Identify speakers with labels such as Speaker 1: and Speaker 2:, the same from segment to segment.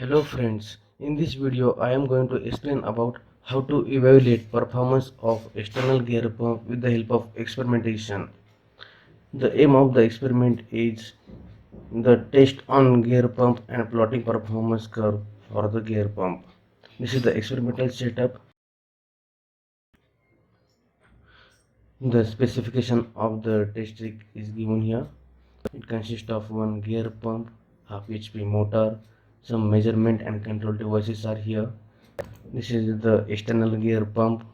Speaker 1: Hello friends, in this video I am going to explain about how to evaluate performance of external gear pump with the help of experimentation. The aim of the experiment is the test on gear pump and plotting performance curve for the gear pump. This is the experimental setup. The specification of the test rig is given here. It consists of one gear pump, half HP motor, some measurement and control devices are here. This is the external gear pump.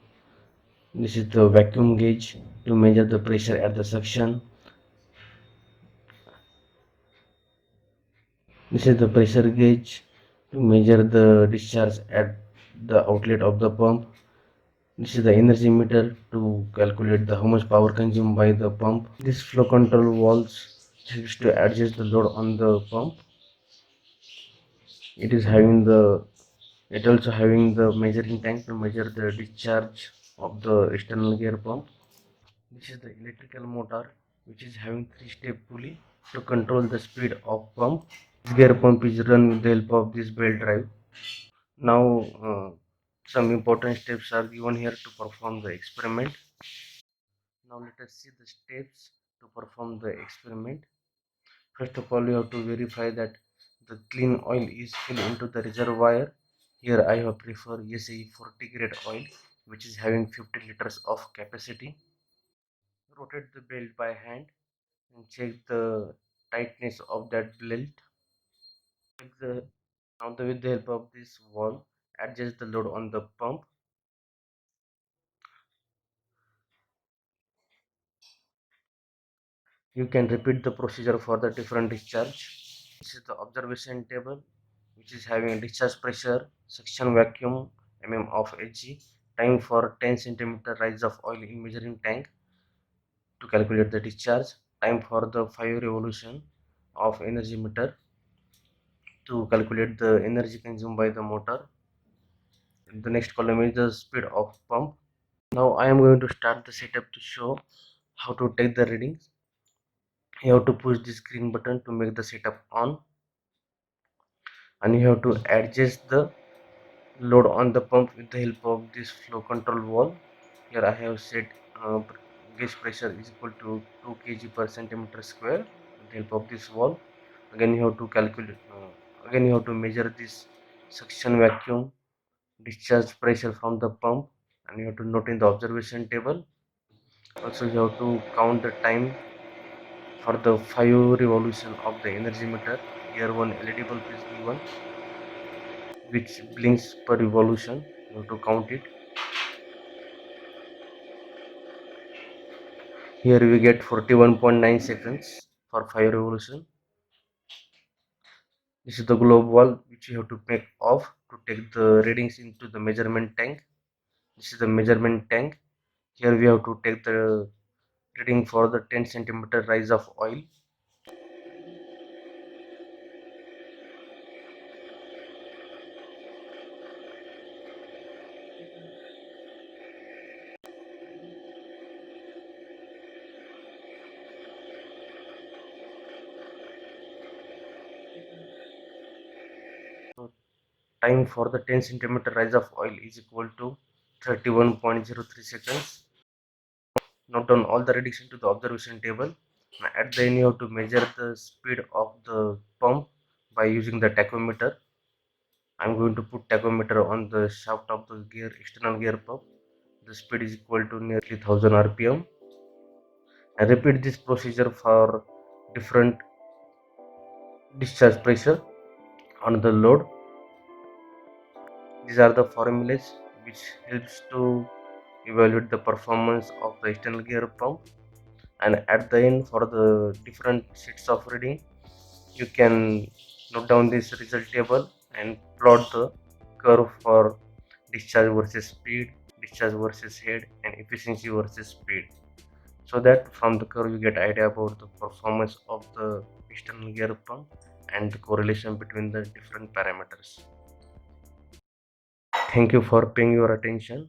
Speaker 1: This is the vacuum gauge to measure the pressure at the suction. This is the pressure gauge to measure the discharge at the outlet of the pump. This is the energy meter to calculate how much power consumed by the pump. This flow control valves helps to adjust the load on the pump. It is having it also having the measuring tank to measure the discharge of the external gear pump. This is the electrical motor which is having 3-step pulley to control the speed of pump. This gear pump is run with the help of this belt drive. Now some important steps are given here to perform the experiment. Now let us see the steps to perform the experiment. First of all, you have to verify that the clean oil is filled into the reservoir. Here I have preferred SAE 40 grade oil which is having 50 liters of capacity. Rotate the belt by hand and check the tightness of that belt. With the help of this valve, adjust the load on the pump. You can repeat the procedure for the different discharge. This is the observation table which is having discharge pressure, suction vacuum, of Hg, time for 10 centimeter rise of oil in measuring tank to calculate the discharge, time for the 5 revolution of energy meter to calculate the energy consumed by the motor. The next column is the speed of pump. Now I am going to start the setup to show how to take the readings. You have to push this green button to make the setup on, and you have to adjust the load on the pump with the help of this flow control valve. Here I have set gauge pressure is equal to 2 kg per centimeter square with the help of this valve. Again you have to calculate, again you have to measure this suction vacuum discharge pressure from the pump, and you have to note in the observation table. Also you have to count the time for the 5 revolution of the energy meter. Here one LED bulb is given which blinks per revolution. You have to count it. Here we get 41.9 seconds for 5 revolution. This is the globe valve which you have to make off to take the readings into the measurement tank. This is the measurement tank. Here we have to take the reading for the 10 centimeter rise of oil. So time for the 10 centimeter rise of oil is equal to 31.03 seconds. Note down all the readings into the observation table. At the end you have to measure the speed of the pump by using the tachometer. I'm going to put tachometer on the shaft of the external gear pump. The speed is equal to nearly 1000 rpm. And repeat this procedure for different discharge pressure on the load. These are the formulas which helps to evaluate the performance of the external gear pump. And at the end, for the different sets of reading, you can note down this result table and plot the curve for discharge versus speed, discharge versus head, and efficiency versus speed, so that from the curve you get idea about the performance of the external gear pump and the correlation between the different parameters. Thank you for paying your attention.